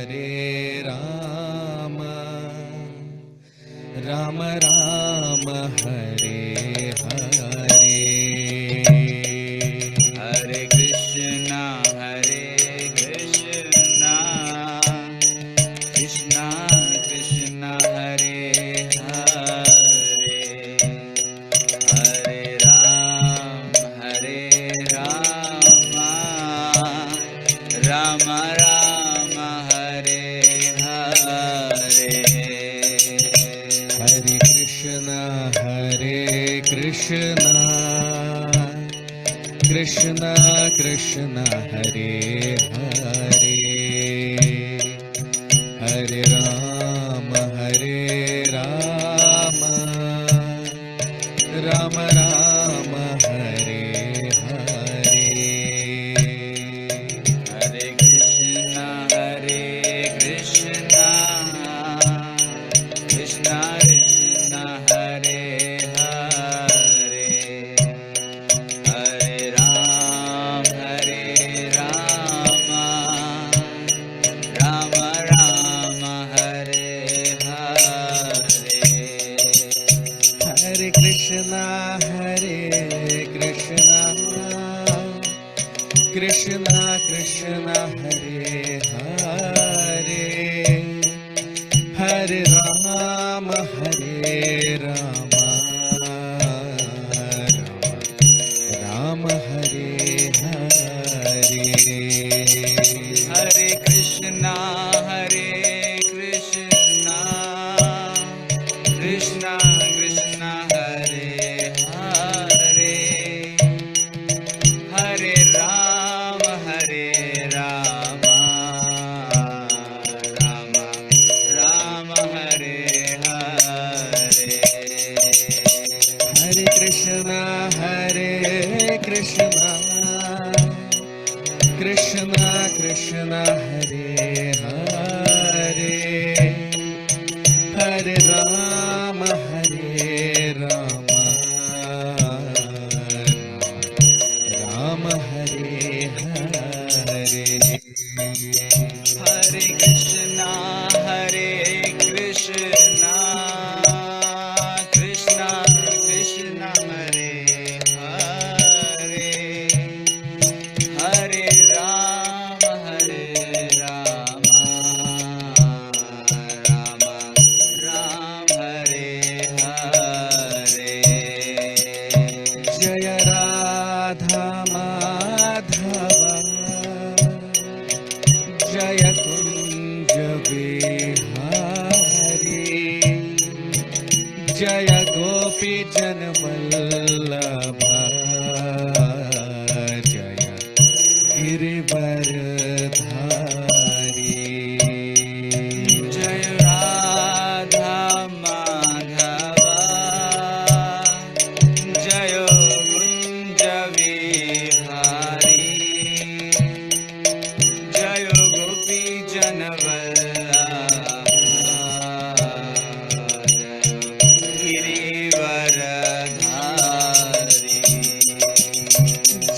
Hare Rama, Rama Rama Hare Hare, Hare Krishna, Krishna Krishna Hare Hare, Hare Ram, Rama Rama Hare Hare. Hare Krishna, Krishna Krishna Hare Hare, Hare Rama, Rama Rama Hare Hare. Hare Krishna, Krishna Krishna Hare Hare, Hare Ram, Rama Rama Hare Hare. Hare Krishna, Krishna Krishna Hare Hare, Hare Rama, Rama Hare Hare. Hare Krishna, Krishna Krishna Hare Hare, Hare Rama, Rama Hare Hare. Hare Krishna, Krishna Krishna Hare Hare, Hare Rama, Rama Hare Hare. Hare Krishna, Krishna Krishna Hare Hare, Hare Rama, Rama Hare Hare. Jaya Radha Madhava, Jaya Kunja Bihari, Jaya Gopi Jana Vallabha, Jaya Girivaradhari. Jaya Radha Madhava, Jaya Kunja Vihari, Jaya Gopi Jana Vallabha, Girivaradhari.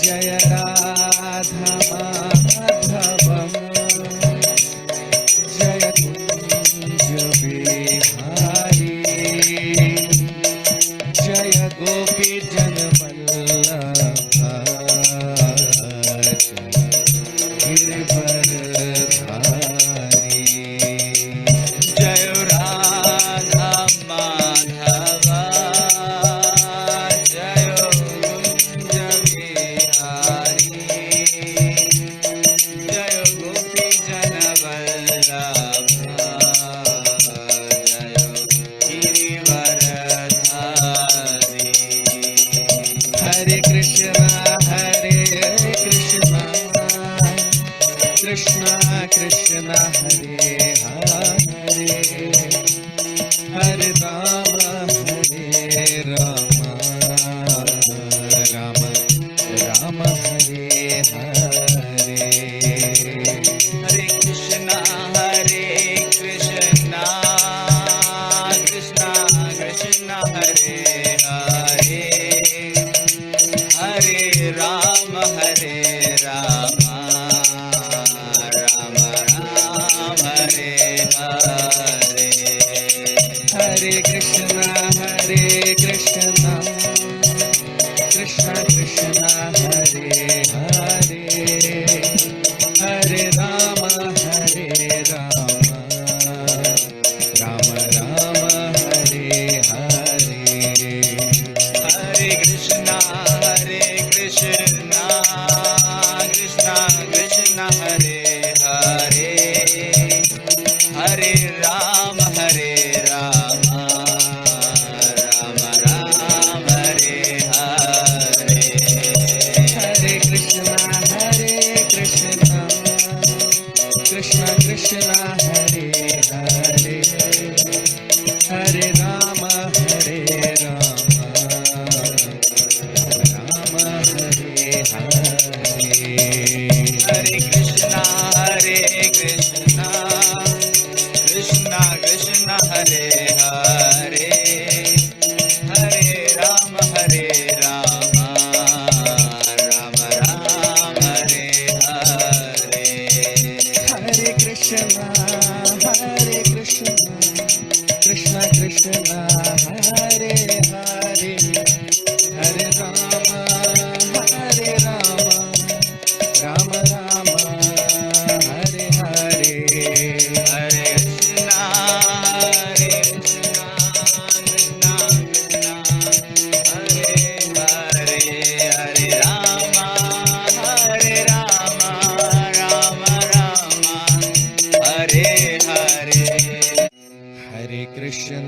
Jaya Radha Madhava, Jaya Kunja Bihari, Jaya Gopi Jana Vallabha, Jaya Girivaradhari. Jaya Radha Madhava, Jaya Kunja Vihari, Jaya Gopi Jana Vallabha, Jaya Girivaradhari. Hare Krishna, Krishna Krishna Hare Hare, Hare Rama, Rama Rama Hare Hare. Hare Krishna, Krishna Krishna Hare Hare, Hare Rama, Rama Rama Krishna Hare Hare Hare Rama Hare Rama Rama Hare Hare Hare Krishna Krishna Krishna Hare Hare Hare Rama Hare Rama Rama Rama Hare Hare Hare Krishna Krishna Krishna Hare Hare Hare Rama Hare Rama Rama Rama Hare Hare Hare Krishna Krishna Hare Hare Hare Rama Hare Rama Rama Rama Hare Hare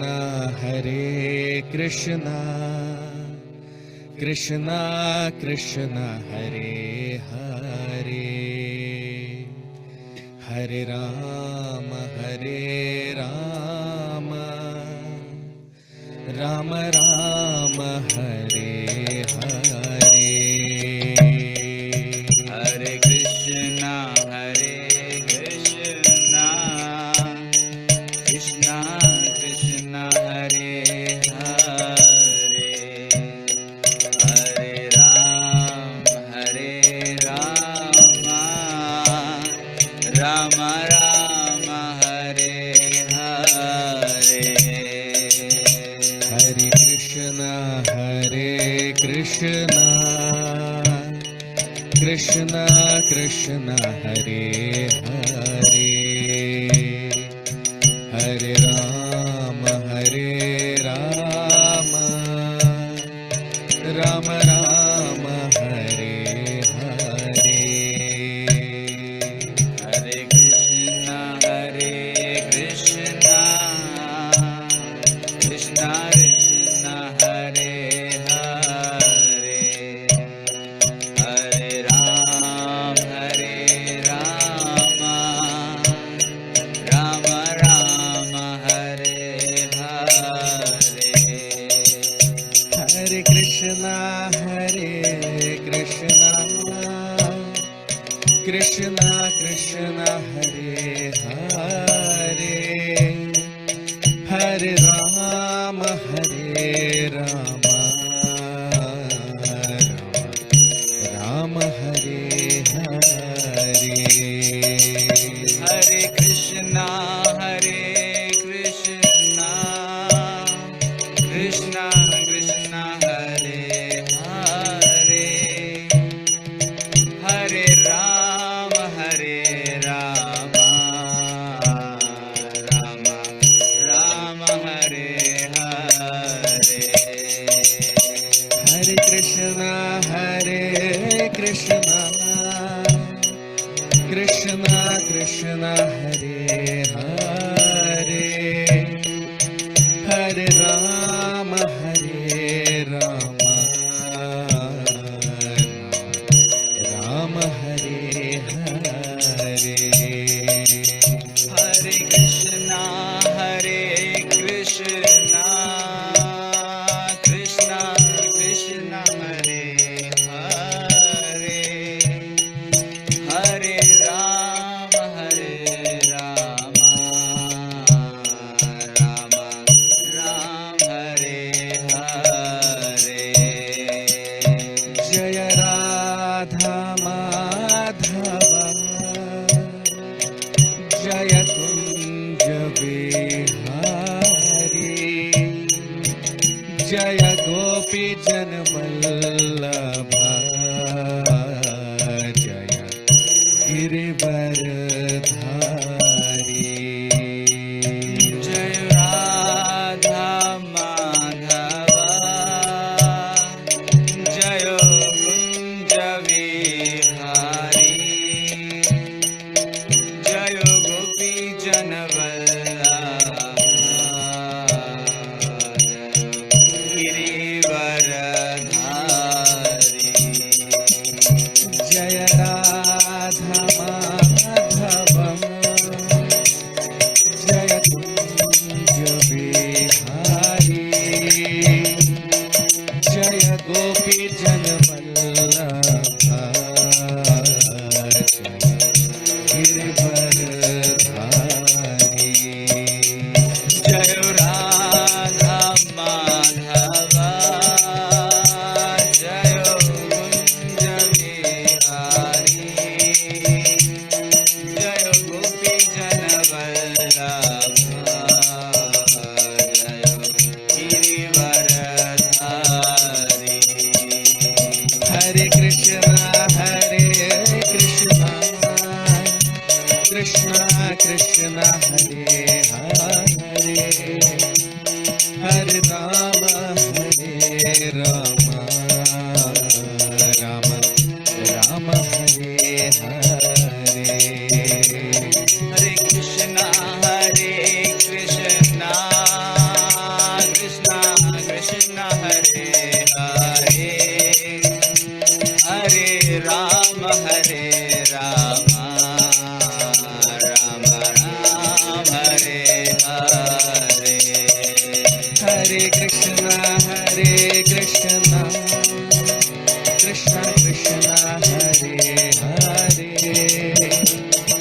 Hare Krishna Krishna Krishna Hare Hare Hare Rama Rama Rama Hare Hare Hare Krishna Krishna Krishna Hare Hare Hare Rama Rama Rama Hare Hare Hare Krishna Krishna Krishna Hare Hare Hare Rama Rama Rama Hare Hare Hare Krishna Krishna Krishna Hare Hare Hare Rama Rama Rama Hare Hare Hare Krishna Krishna Krishna Hare Hare Hare Rama Rama Rama Hare Hare Hare Krishna Krishna Krishna Hare Hare Hare Rama Rama Rama Hare Hare Hare Krishna Krishna Krishna Hare Hare Hare Rama Rama Rama Hare Hare Hare Krishna Krishna Krishna Hare Hare Hare Rama Rama Rama Hare Hare Jaya Radha Madhava Jaya Kunja Bihari Jaya Gopi Janvallabha Jaya Girivardhari Jai Radha Madhava Jayo Kunja Vihari Jayo Gopi Janavallabha Girivardhari Krishna Hare Hare Rama Hare Rama Rama Rama Hare Hare Hare Krishna, Krishna Krishna, Hare Hare,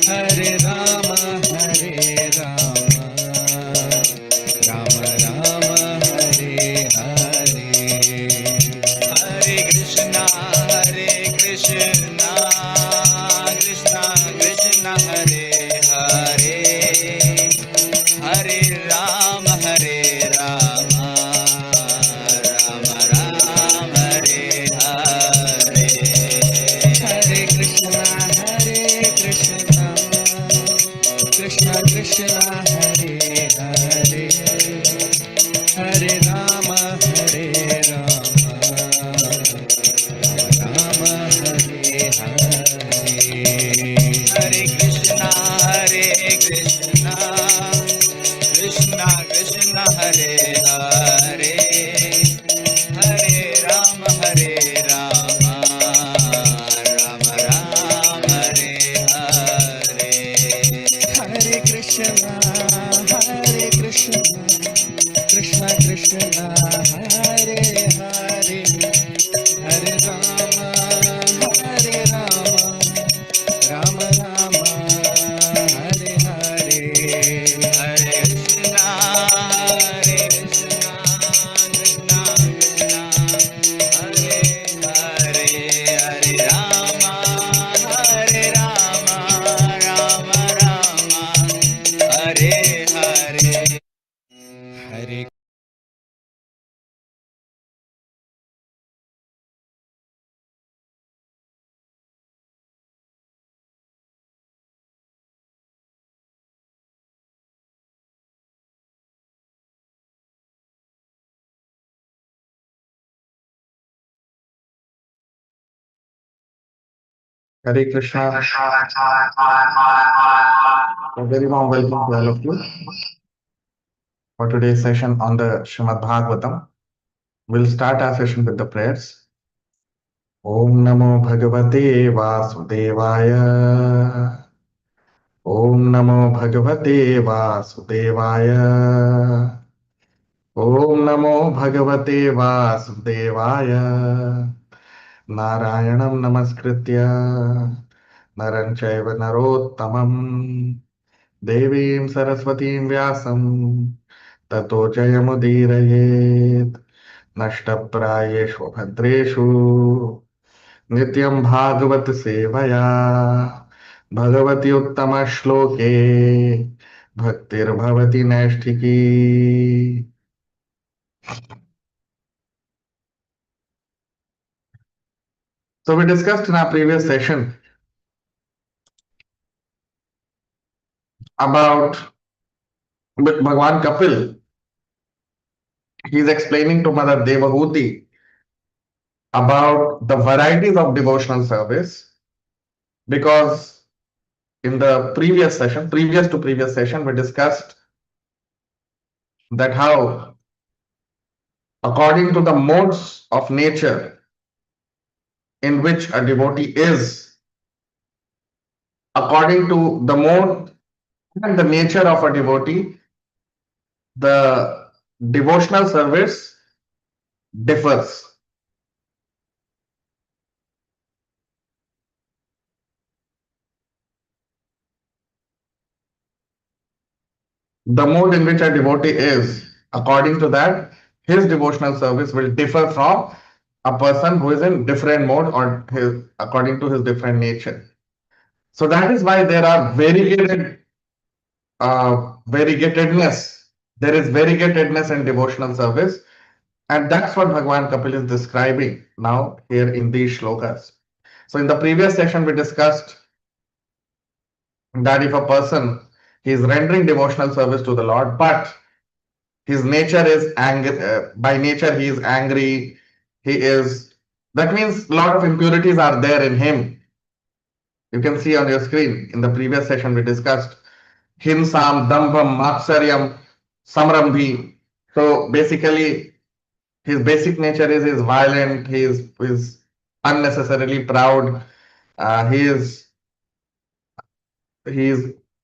Hare Rama, Rama Rama, Hare Hare. Hare Krishna Krishna Krishna Hare Hare Hare Rama Rama Rama Hare Hare Hare Krishna, Krishna Krishna, Hare Hare, Hare Rama, Rama Rama, Hare Hare. Hare Krishna Krishna Krishna Hare Hare Hare Rama Rama Hare Hare Hare Krishna, Krishna Krishna, Hare Hare, Hare Rama, Rama Rama, Hare Hare. Hare Krishna Krishna Krishna Hare Hare Hare Rama Rama Rama Hare Hare Hare Krishna, Krishna Krishna, Hare Hare, Hare Rama, Rama Rama, Hare Hare. Hare Hare Krishna. A very warm welcome to all of you for today's session on the Srimad Bhagavatam. We'll start our session with the prayers. Om Namo Bhagavate Vasudevaya. Om Namo Bhagavate Vasudevaya. Om Namo Bhagavate Vasudevaya. Narayanam Namaskritya Naran Chaiva Narottamam Devim Saraswatim Vyasam Tato Jayamudirayeet Nashtaprayeshu Bhadreshu Nityam Bhagavat Sevaya Bhagavati Uttama Shloke Bhaktir Bhavati Naishtiki. So we discussed in our previous session about with Bhagwan Kapil. He's explaining to Mother Devahuti about the varieties of devotional service, because in the previous session, previous to previous session, we discussed that how, according to the modes of nature in which a devotee is, according to the mode and the nature of a devotee, the devotional service differs. The mode in which a devotee is, according to that, his devotional service will differ from a person who is in different mode or according to his different nature. So that is why there are variegatedness. There is variegatedness in devotional service, and that's what Bhagwan Kapil is describing now here in these shlokas. So in the previous session, we discussed that if a person He is rendering devotional service to the Lord, but his nature is angry. By nature, he is angry. He is. That means a lot of impurities are there in him. You can see on your screen in the previous session we discussed Hinsam, Dambam, Matsaryam, Samrambhi. So basically, his basic nature is violent, he is unnecessarily proud, he is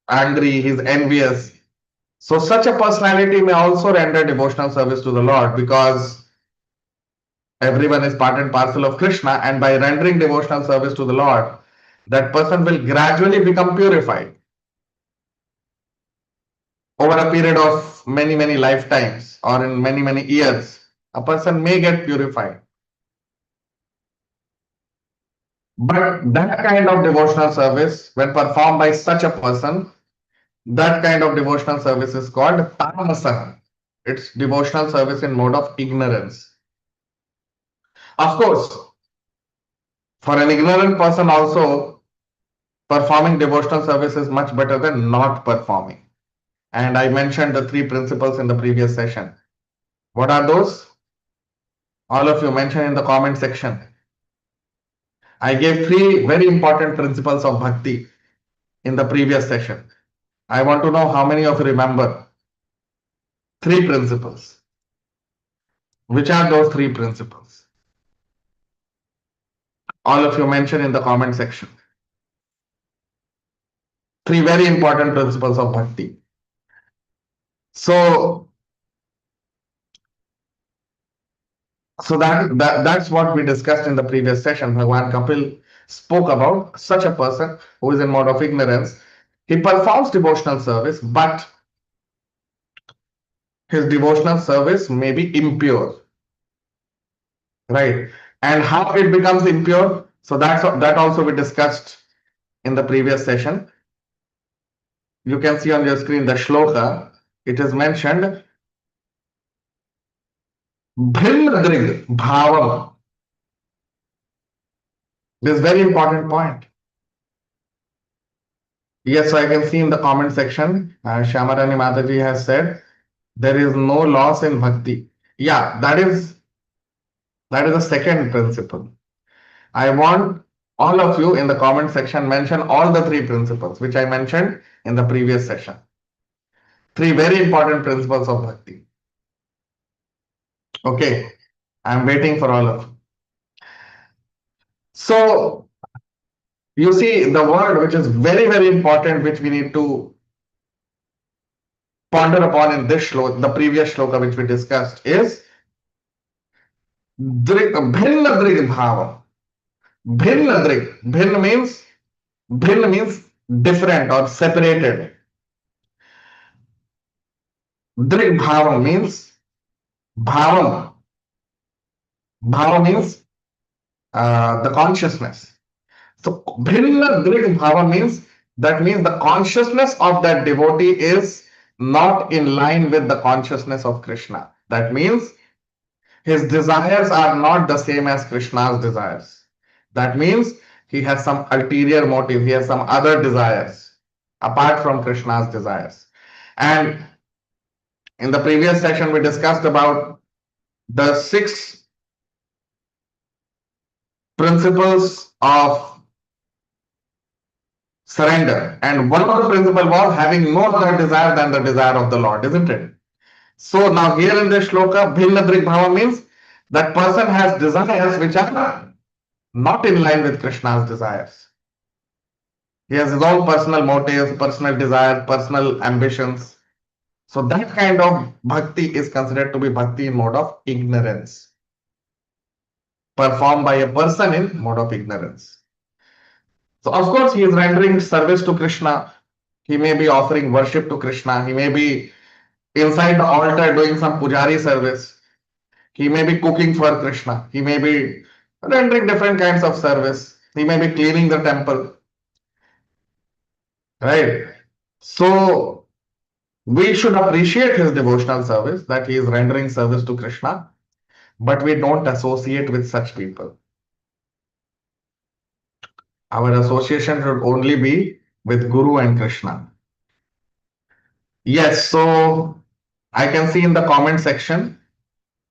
angry, he's envious. So such a personality may also render devotional service to the Lord because everyone is part and parcel of Krishna, and by rendering devotional service to the Lord, that person will gradually become purified over a period of many lifetimes or in many years. A person may get purified. But that kind of devotional service, when performed by such a person, that kind of devotional service is called tamasa. It's devotional service in mode of ignorance. Of course, for an ignorant person also, performing devotional service is much better than not performing. And I mentioned the three principles in the previous session. What are those? All of you mentioned in the comment section. I gave three very important principles of bhakti in the previous session. I want to know how many of you remember three principles. Which are those three principles? All of you mention in the comment section. Three very important principles of bhakti. So, that's what we discussed in the previous session. Bhagwan Kapil spoke about such a person who is in mode of ignorance. He performs devotional service, but his devotional service may be impure, right? And how it becomes impure? So that also we discussed in the previous session. You can see on your screen the shloka. It is mentioned भिन्न दृग bhavam. This is very important point. Yes, so I can see in the comment section, Shyamarani Mataji has said there is no loss in bhakti. Yeah, that is the second principle. I want all of you in the comment section mention all the three principles which I mentioned in the previous session. Three very important principles of bhakti. Okay, I'm waiting for all of you. So you see the word which is very important, which we need to ponder upon in this shloka, the previous shloka which we discussed, is bhinna drig bhava. Bhinna drig. Bhinna means different or separated. Drig bhava means bhavam. Bhava means the consciousness. So bhinna drig bhava means the consciousness of that devotee is not in line with the consciousness of Krishna. That means his desires are not the same as Krishna's desires. That means he has some ulterior motive, he has some other desires apart from Krishna's desires. And in the previous session, we discussed about the 6 principles of surrender. And one of the principles was having no other desire than the desire of the Lord, isn't it? So now here in this shloka, bhinna drig bhava means that person has desires which are not in line with Krishna's desires. He has his own personal motives, personal desires, personal ambitions. So that kind of bhakti is considered to be bhakti in mode of ignorance, performed by a person in mode of ignorance. So of course he is rendering service to Krishna. He may be offering worship to Krishna. He may be inside the altar doing some pujari service. He may be cooking for Krishna. He may be rendering different kinds of service. He may be cleaning the temple. Right? So we should appreciate his devotional service, that he is rendering service to Krishna, but we don't associate with such people. Our association should only be with Guru and Krishna. Yes, so I can see in the comment section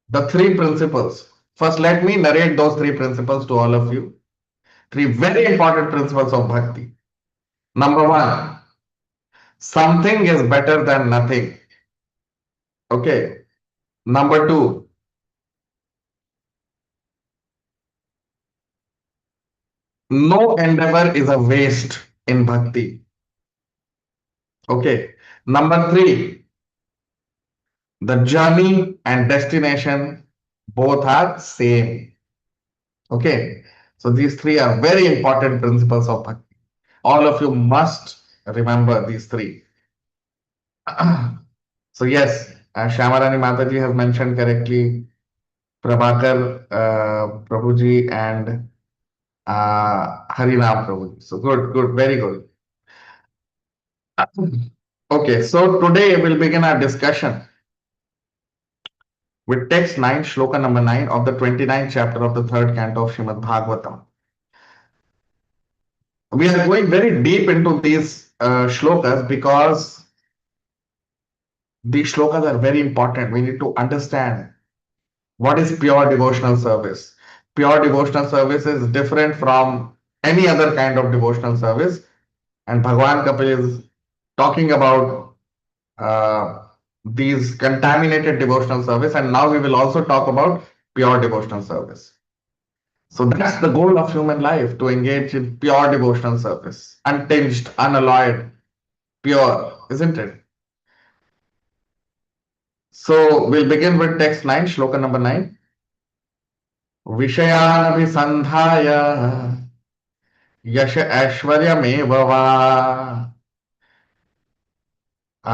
the three principles. First, let me narrate those three principles to all of you. Three very important principles of bhakti. Number one, something is better than nothing. Okay. Number two, no endeavor is a waste in bhakti. Okay. Number three, the journey and destination both are same. Okay. So these three are very important principles of bhakti. All of you must remember these three. So yes, Shyamarani Mataji has mentioned correctly, Prabhakar Prabhuji and Harinam Prabhuji. So good, good, very good. Okay, so today we'll begin our discussion with text 9, Shloka number 9 of the 29th chapter of the third canto of Srimad Bhagavatam. We are going very deep into these shlokas because these shlokas are very important. We need to understand what is pure devotional service. Pure devotional service is different from any other kind of devotional service, and Bhagavan Kapil is talking about uh, these contaminated devotional service, and now we will also talk about pure devotional service. So that's the goal of human life, to engage in pure devotional service, untinged, unalloyed, pure, isn't it? So we'll begin with text 9, shloka number 9. विषयान् विसन्धाय यश ऐश्वर्यमेव वा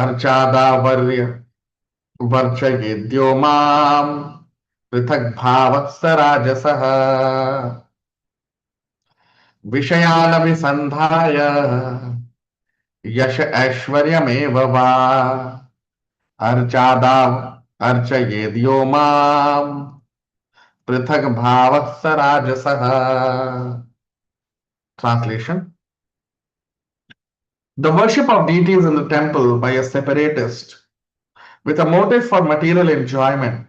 अर्चादावर्य वर्चयेद्यो माम् पृथक् भावः स राजसः विषयानभिसन्धाय यश ऐश्वर्यमेव वा अर्चादा अर्चयेद्यो माम् पृथक् भावः स राजसः. Translation: the worship of deities in the temple by a separatist with a motive for material enjoyment,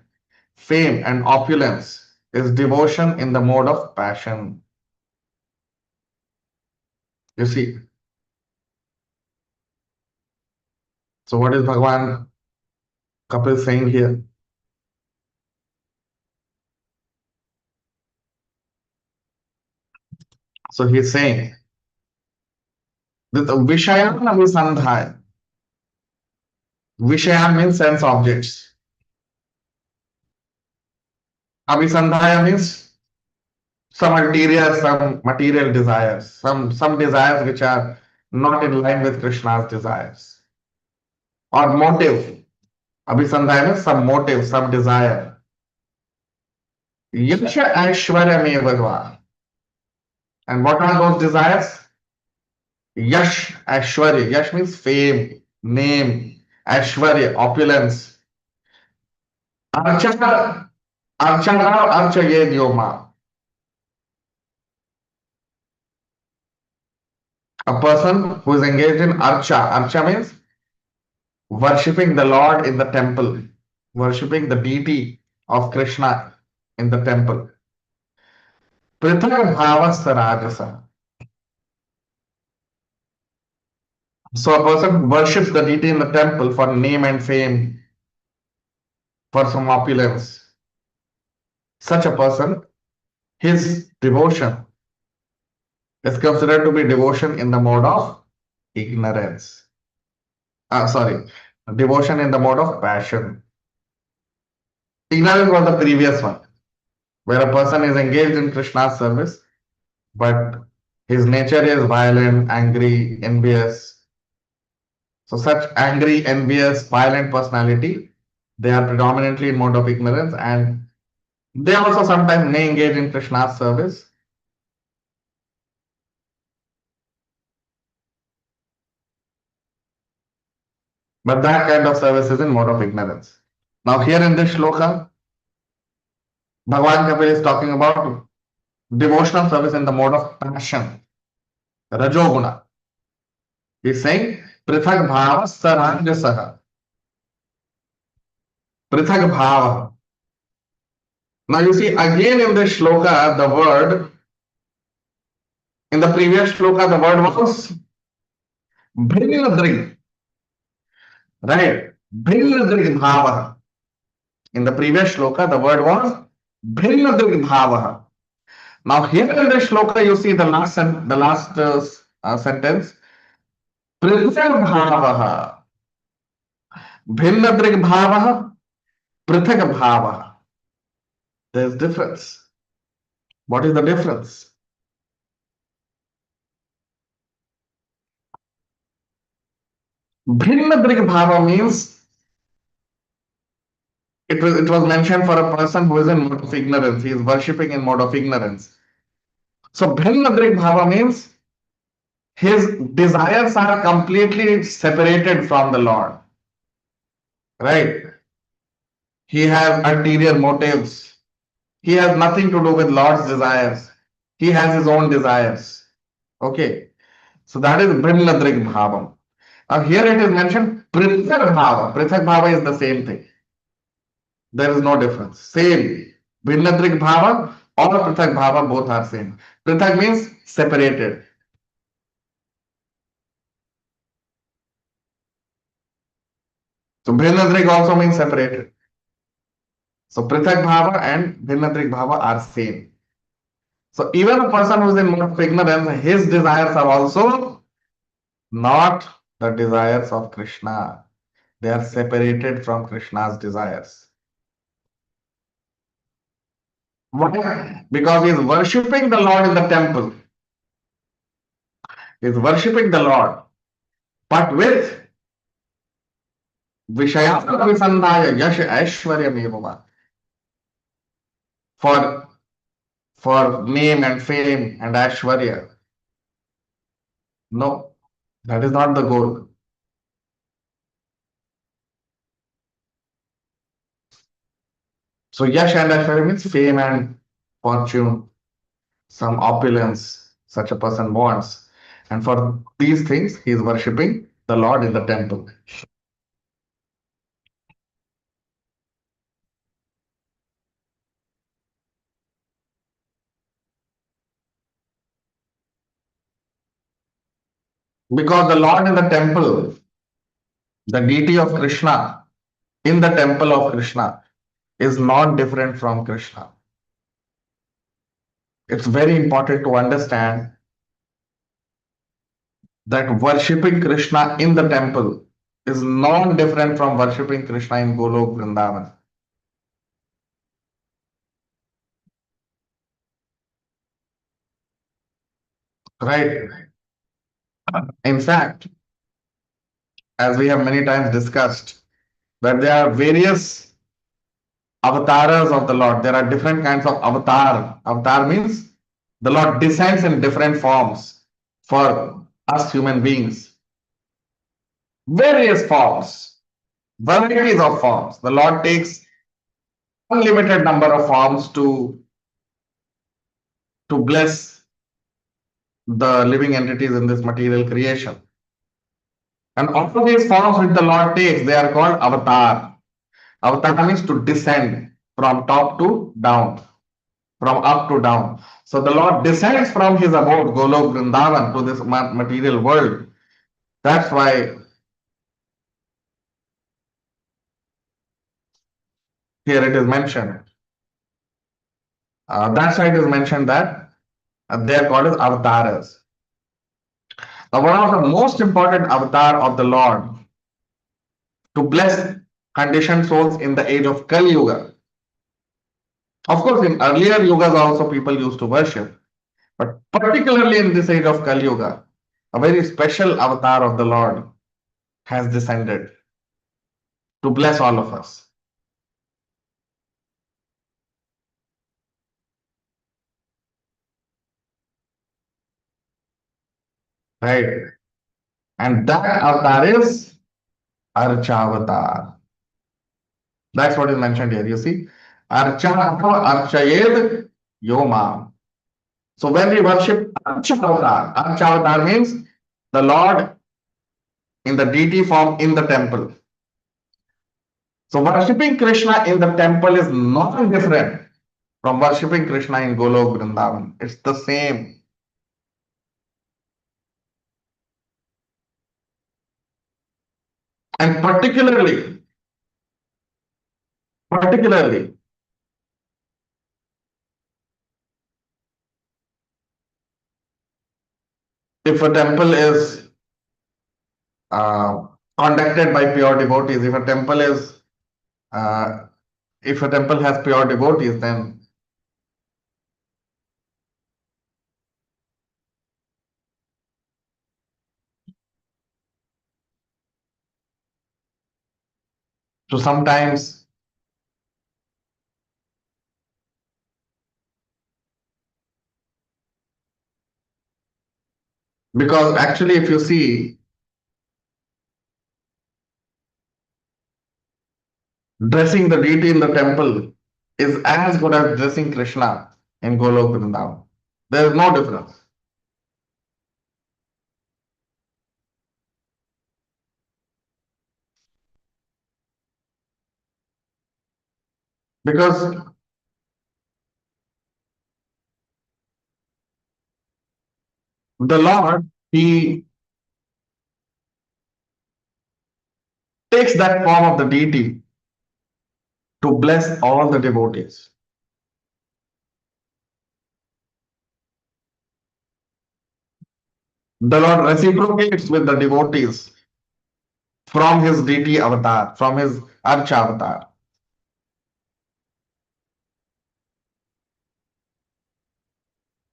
fame, and opulence is devotion in the mode of passion. You see. So, what is Bhagavan Kapil saying here? So, he's saying that the Vishayan Abhisandhaya. Vishayan means sense objects. Abhisandhaya means some material desires, some desires which are not in line with Krishna's desires. Or motive. Abhisandhaya means some motive, some desire. Yasha Aishwaryameva. And what are those desires? Yash, Aishwarya. Yash means fame, name, Aishwarya, opulence. Archana, Archana, Archayed Yoma. A person who is engaged in Archa. Archa means worshipping the Lord in the temple, worshipping the deity of Krishna in the temple. Prithak Bhavas Rajasa. So a person worships the deity in the temple for name and fame, for some opulence. Such a person, his devotion is considered to be devotion in the mode of ignorance. Devotion in the mode of passion. Ignorance was the previous one, where a person is engaged in Krishna's service, but his nature is violent, angry, envious. So such angry, envious, violent personality, they are predominantly in mode of ignorance, and they also sometimes may engage in Krishna's service. But that kind of service is in mode of ignorance. Now here in this shloka, Bhagavan Kapil is talking about devotional service in the mode of passion, Rajoguna. He's saying Prithak bhava saranjasaha. Prithak bhava. Now you see again in this shloka, the word, in the previous shloka, the word was bhinnadrig, right? Bhinnadrig bhava. In the previous shloka, the word was bhinnadrig bhava. Now here in the shloka, you see the last sentence, prithak bhava. Bhinnadrig bhava, prithak bhava. There's difference. What is the difference? Bhinnadrig bhava means it was mentioned for a person who is in mode of ignorance. He is worshipping in mode of ignorance. So Bhinnadrig bhava means his desires are completely separated from the Lord. Right? He has ulterior motives. He has nothing to do with Lord's desires. He has his own desires. Okay. So that is Bhinnadrig bhava. Now here it is mentioned Prithak bhava. Prithak bhava is the same thing. There is no difference. Same. Bhinnadrig bhava or Prithak bhava both are same. Prithak means separated. So Bhinnadrig also means separated. So Prithak bhava and Bhinnadrig bhava are same. So even a person who is in mode of ignorance, his desires are also not the desires of Krishna. They are separated from Krishna's desires. Why? Because he is worshipping the Lord in the temple. He is worshipping the Lord, but with Vishayatma Visandhaya Yash Aishwarya Mevava. For name and fame and Aishwarya. No, that is not the goal. So Yash and Aishwarya means fame and fortune, some opulence such a person wants. And for these things, he is worshipping the Lord in the temple. Because the Lord in the temple, the deity of Krishna in the temple of Krishna is not different from Krishna. It's very important to understand that worshipping Krishna in the temple is not different from worshipping Krishna in Golok Vrindavan. Right? In fact, as we have many times discussed, that there are various avatars of the Lord. There are different kinds of avatar. Avatar means the Lord descends in different forms for us human beings. Various forms, varieties of forms. The Lord takes unlimited number of forms to bless the living entities in this material creation. And all of these forms which the Lord takes, they are called avatar. Avatar means to descend from top to down, from up to down. So the Lord descends from his abode, Golok Vrindavan, to this material world. That's why here it is mentioned. That side is mentioned that they are called as avatars. Now, one of the most important avatar of the Lord to bless conditioned souls in the age of Kali Yuga. Of course, in earlier yugas also people used to worship, but particularly in this age of Kali Yuga, a very special avatar of the Lord has descended to bless all of us. Right? And that avatar is Archavatar. That's what is mentioned here. You see, Archa Archayed Yoma. So when we worship Archavatar, Archavatar means the Lord in the deity form in the temple. So worshipping Krishna in the temple is nothing different from worshipping Krishna in Golok Vrindavan. It's the same. And particularly, if a temple is uh, conducted by pure devotees, uh, if a temple has pure devotees, then so sometimes, because actually if you see, dressing the deity in the temple is as good as dressing Krishna in Golok Vrindavan. There is no difference. Because the Lord, He takes that form of the deity to bless all the devotees. The Lord reciprocates with the devotees from his deity avatar, from his Archa avatar.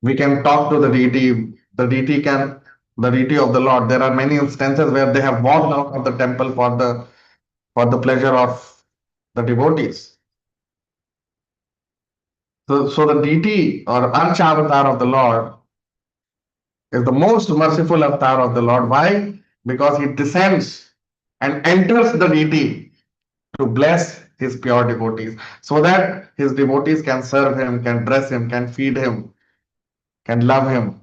We can talk to the deity of the Lord. There are many instances where they have walked out of the temple for the pleasure of the devotees. So the deity or Archa avatar of the Lord is the most merciful avatar of the Lord. Why? Because he descends and enters the deity to bless his pure devotees so that his devotees can serve him, can dress him, can feed him, can love him,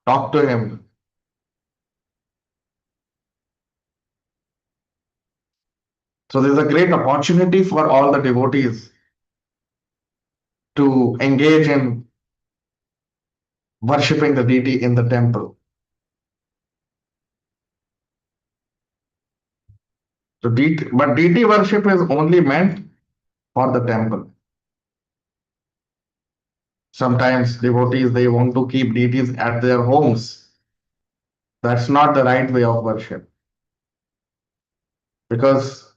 talk to him. So there's a great opportunity for all the devotees to engage in worshipping the deity in the temple. But deity worship is only meant for the temple. Sometimes devotees they want to keep deities at their homes. That's not the right way of worship. Because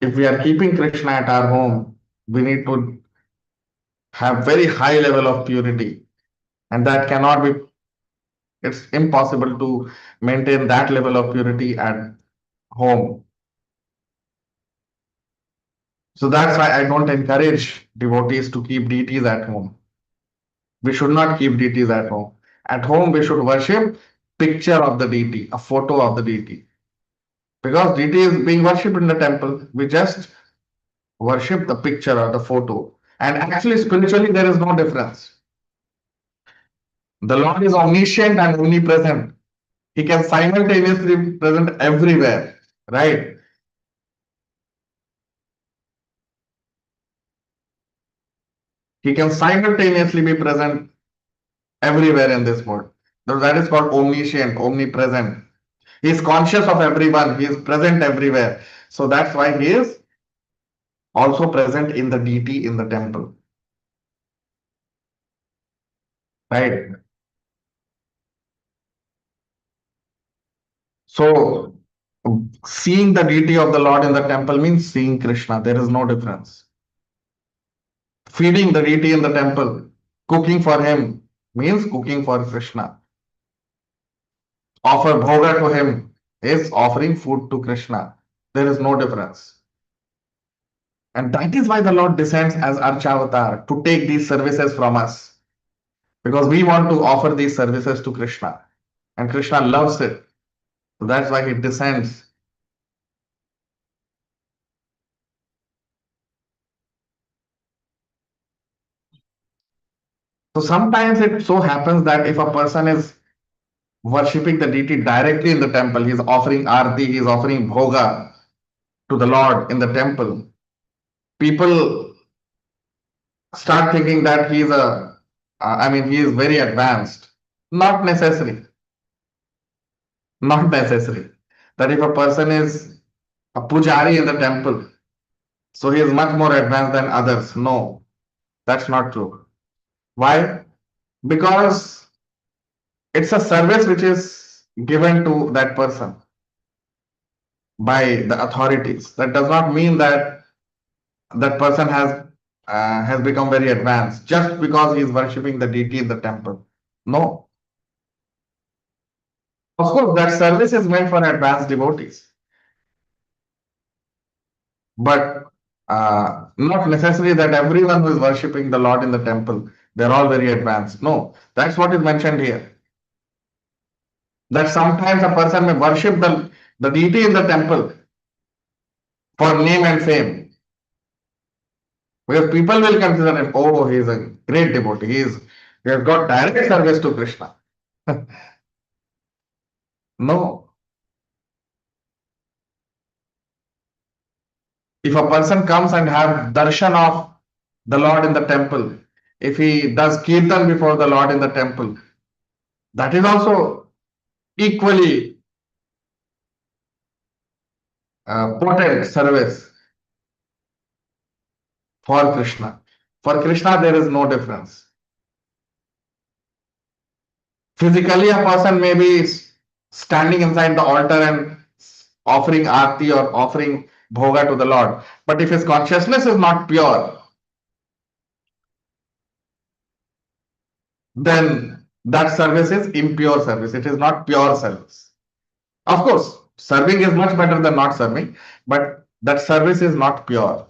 if we are keeping Krishna at our home, we need to have very high level of purity. And that cannot be, it's impossible to maintain that level of purity at home. So that's why I don't encourage devotees to keep deities at home. We should not keep deities at home. At home, we should worship picture of the deity, a photo of the deity. Because deity is being worshipped in the temple, we just worship the picture or the photo. And actually, spiritually, there is no difference. The Lord is omniscient and omnipresent. He can simultaneously present everywhere, right? He can simultaneously be present everywhere in this world. So that is called omniscient, omnipresent. He is conscious of everyone. He is present everywhere. So that's why he is also present in the deity in the temple, right? So seeing the deity of the Lord in the temple means seeing Krishna. There is no difference. Feeding the deity in the temple, cooking for him means cooking for Krishna. Offer bhoga to him is offering food to Krishna. There is no difference. And that is why the Lord descends as Archavatar to take these services from us. Because we want to offer these services to Krishna. And Krishna loves it. So that's why he descends. So sometimes it so happens that if a person is worshipping the deity directly in the temple. He's offering arti, he's offering bhoga to the Lord in the temple. People start thinking that he is very advanced. Not necessary. Not necessary. That if a person is a pujari in the temple, so he is much more advanced than others. No, that's not true. Why? Because it's a service which is given to that person by the authorities. That does not mean that that person has become very advanced just because he is worshipping the deity in the temple. No, of course, that service is meant for advanced devotees, but not necessarily that everyone who is worshipping the Lord in the temple, they're all very advanced. No, that's what is mentioned here. That sometimes a person may worship the deity in the temple for name and fame. Because people will consider him, oh, he is a great devotee. He has got direct service to Krishna. No. If a person comes and have darshan of the Lord in the temple, if he does kirtan before the Lord in the temple, that is also equally potent service for Krishna. For Krishna, there is no difference. Physically, a person may be standing inside the altar and offering arti or offering bhoga to the Lord. But if his consciousness is not pure, then that service is impure service. It is not pure service. Of course, serving is much better than not serving, but that service is not pure.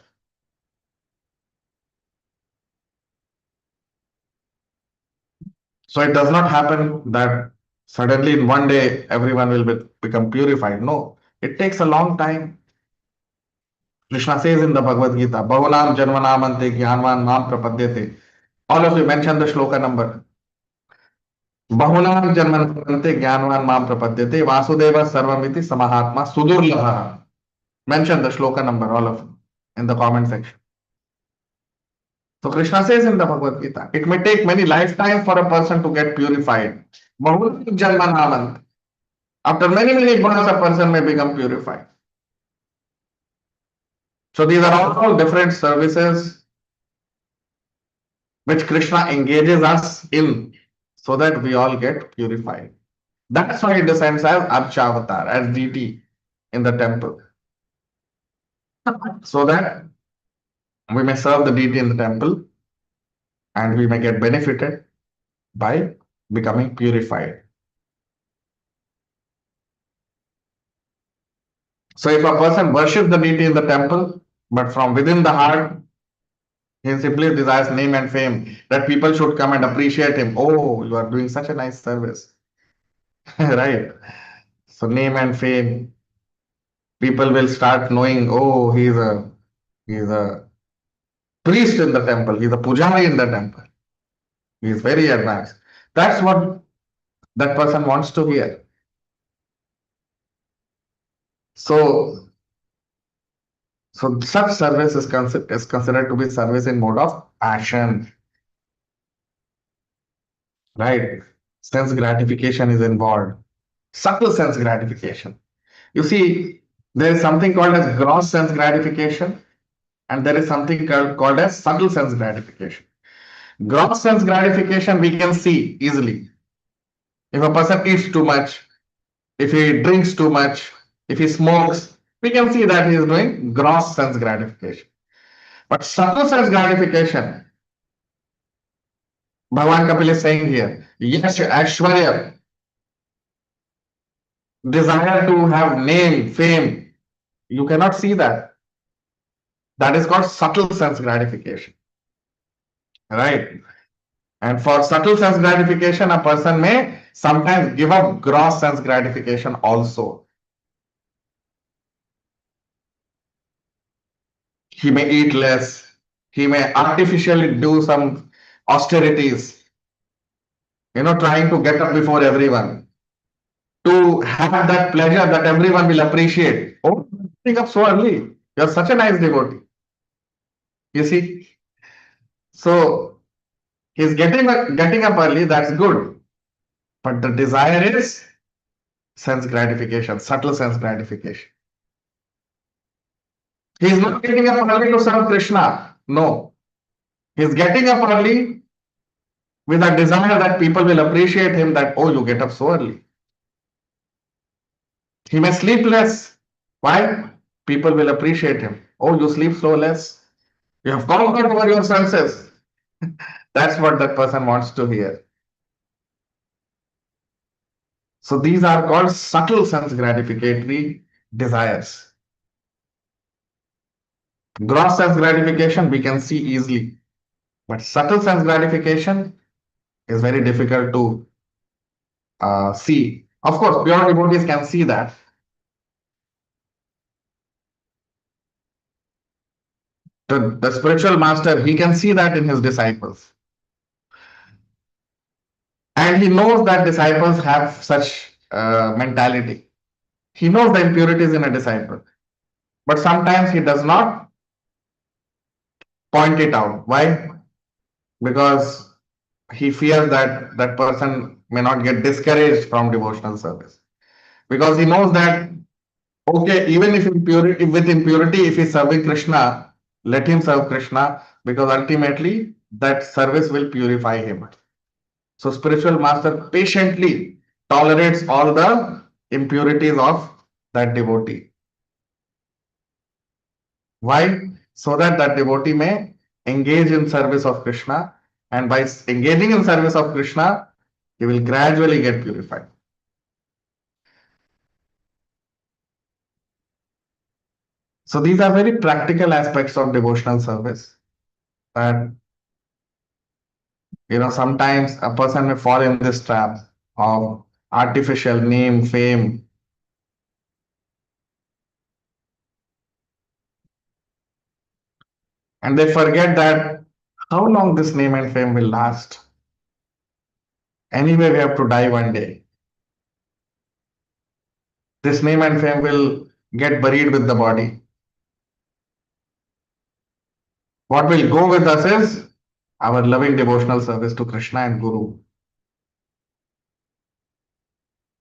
So it does not happen that suddenly in one day everyone will become purified. No, it takes a long time. Krishna says in the Bhagavad Gita, Bahunam Janmanamante Jnanvan Mam Prapadyate. All of you mention the shloka number. Bahunam Janmanamante Jnanvan Mam Prapadyate Vasudeva Sarvamiti Samahatma Sudurlabha. Mention the shloka number, all of you, in the comment section. So Krishna says in the Bhagavad Gita, it may take many lifetimes for a person to get purified. Bahunam Janmanamante. After many, many births, a person may become purified. So these are all different services which Krishna engages us in so that we all get purified. That's why he descends as Archavatar, as deity in the temple. So that we may serve the deity in the temple and we may get benefited by becoming purified. So if a person worships the deity in the temple, but from within the heart, he simply desires name and fame, that people should come and appreciate him. Oh, you are doing such a nice service. Right? So name and fame, people will start knowing, oh, he's a priest in the temple, he's a pujari in the temple. He is very advanced. That's what that person wants to hear. So such service is considered to be service in mode of passion. Right? Sense gratification is involved. Subtle sense gratification. You see, there is something called as gross sense gratification, and there is something called as subtle sense gratification. Gross sense gratification we can see easily. If a person eats too much, if he drinks too much, if he smokes, we can see that he is doing gross sense gratification. But subtle sense gratification, Bhagavan Kapil is saying here, yes, Aishwarya, desire to have name, fame, you cannot see that. That is called subtle sense gratification. Right? And for subtle sense gratification, a person may sometimes give up gross sense gratification also. He may eat less. He may artificially do some austerities, trying to get up before everyone. to have that pleasure that everyone will appreciate. Oh, wake up so early. You're such a nice devotee. You see? So he's getting up early, that's good. But the desire is sense gratification, subtle sense gratification. He's not getting up early to serve Krishna. No. He's getting up early with a desire that people will appreciate him that, oh, you get up so early. He may sleep less. Why? People will appreciate him. Oh, you sleep so less. You have conquered over your senses. That's what that person wants to hear. So these are called subtle sense gratificatory desires. Gross sense gratification we can see easily, but subtle sense gratification is very difficult to see. Of course, pure devotees can see that. The spiritual master, he can see that in his disciples. And he knows that disciples have such mentality. He knows the impurities in a disciple. But sometimes he does not point it out. Why? Because he fears that that person may not get discouraged from devotional service. Because he knows that, okay, even if impurity, with impurity, if he's serving Krishna, let him serve Krishna, because ultimately that service will purify him. So spiritual master patiently tolerates all the impurities of that devotee. Why? So that that devotee may engage in service of Krishna, and by engaging in service of Krishna, he will gradually get purified. So these are very practical aspects of devotional service. That sometimes a person may fall in this trap of artificial name, fame, and they forget that how long this name and fame will last. Anyway, we have to die one day. This name and fame will get buried with the body. What will go with us is our loving devotional service to Krishna and Guru.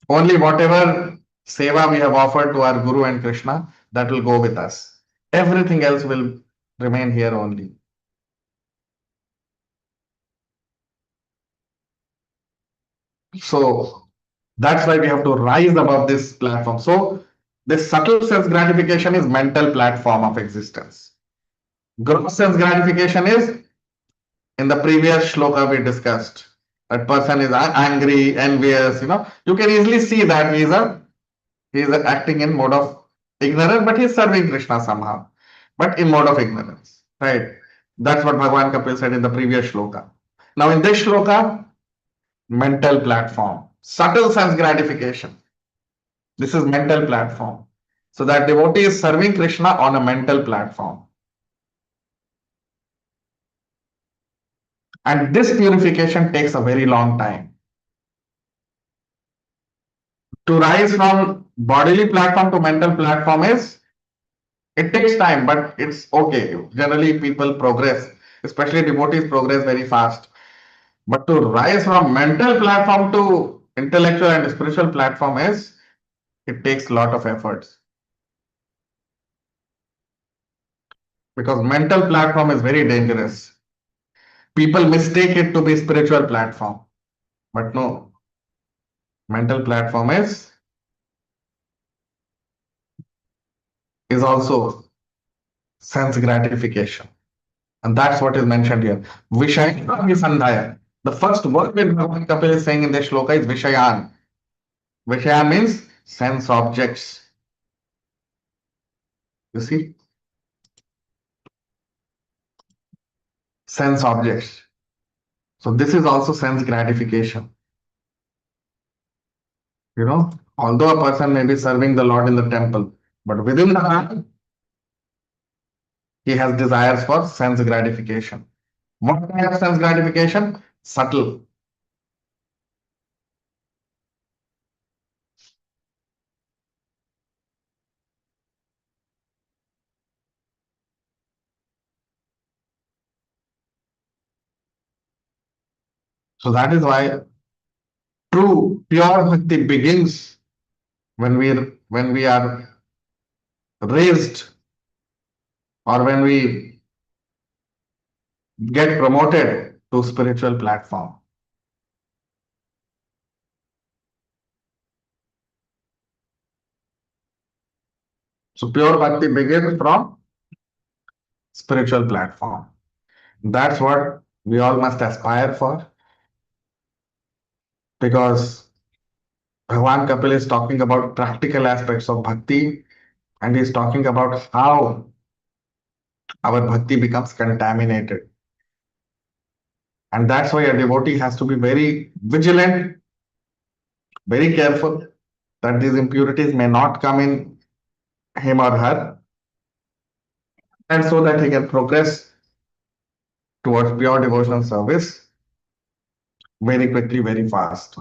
Only whatever seva we have offered to our Guru and Krishna, that will go with us. Everything else will remain here only. So that's why we have to rise above this platform. So this subtle sense gratification is mental platform of existence. Gross sense gratification is, in the previous shloka we discussed, that person is angry, envious, you can easily see that he is acting in mode of ignorance, but he is serving Krishna somehow, but in mode of ignorance, right? That's what Bhagavan Kapil said in the previous shloka. Now in this shloka, mental platform, subtle sense gratification. This is mental platform. So that devotee is serving Krishna on a mental platform. And this purification takes a very long time. To rise from bodily platform to mental platform it takes time, but it's okay. Generally, people progress, especially devotees progress very fast. But to rise from mental platform to intellectual and spiritual platform it takes a lot of efforts. Because mental platform is very dangerous. People mistake it to be spiritual platform. But no, mental platform is also sense gratification. And that's what is mentioned here. Vishayan Visandhaya. The first word when Bhagavan Kapil is saying in the shloka is Vishayan. Vishayan means sense objects. You see? Sense objects. So this is also sense gratification. Although a person may be serving the Lord in the temple, but within the heart, he has desires for sense gratification. What kind of sense gratification? Subtle. So that is why true pure bhakti begins when we are raised or when we get promoted to spiritual platform. So pure bhakti begins from spiritual platform. That's what we all must aspire for, because Bhagwan Kapil is talking about practical aspects of bhakti, and he's talking about how our bhakti becomes contaminated. And that's why a devotee has to be very vigilant, very careful that these impurities may not come in him or her, and so that he can progress towards pure devotional service very quickly, very fast.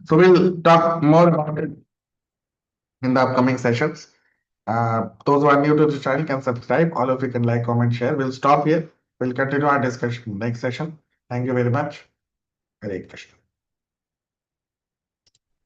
So we'll talk more about it in the upcoming sessions. Those who are new to the channel can subscribe. All of you can like, comment, share. We'll stop here. We'll continue our discussion next session. Thank you very much. Hare Krishna.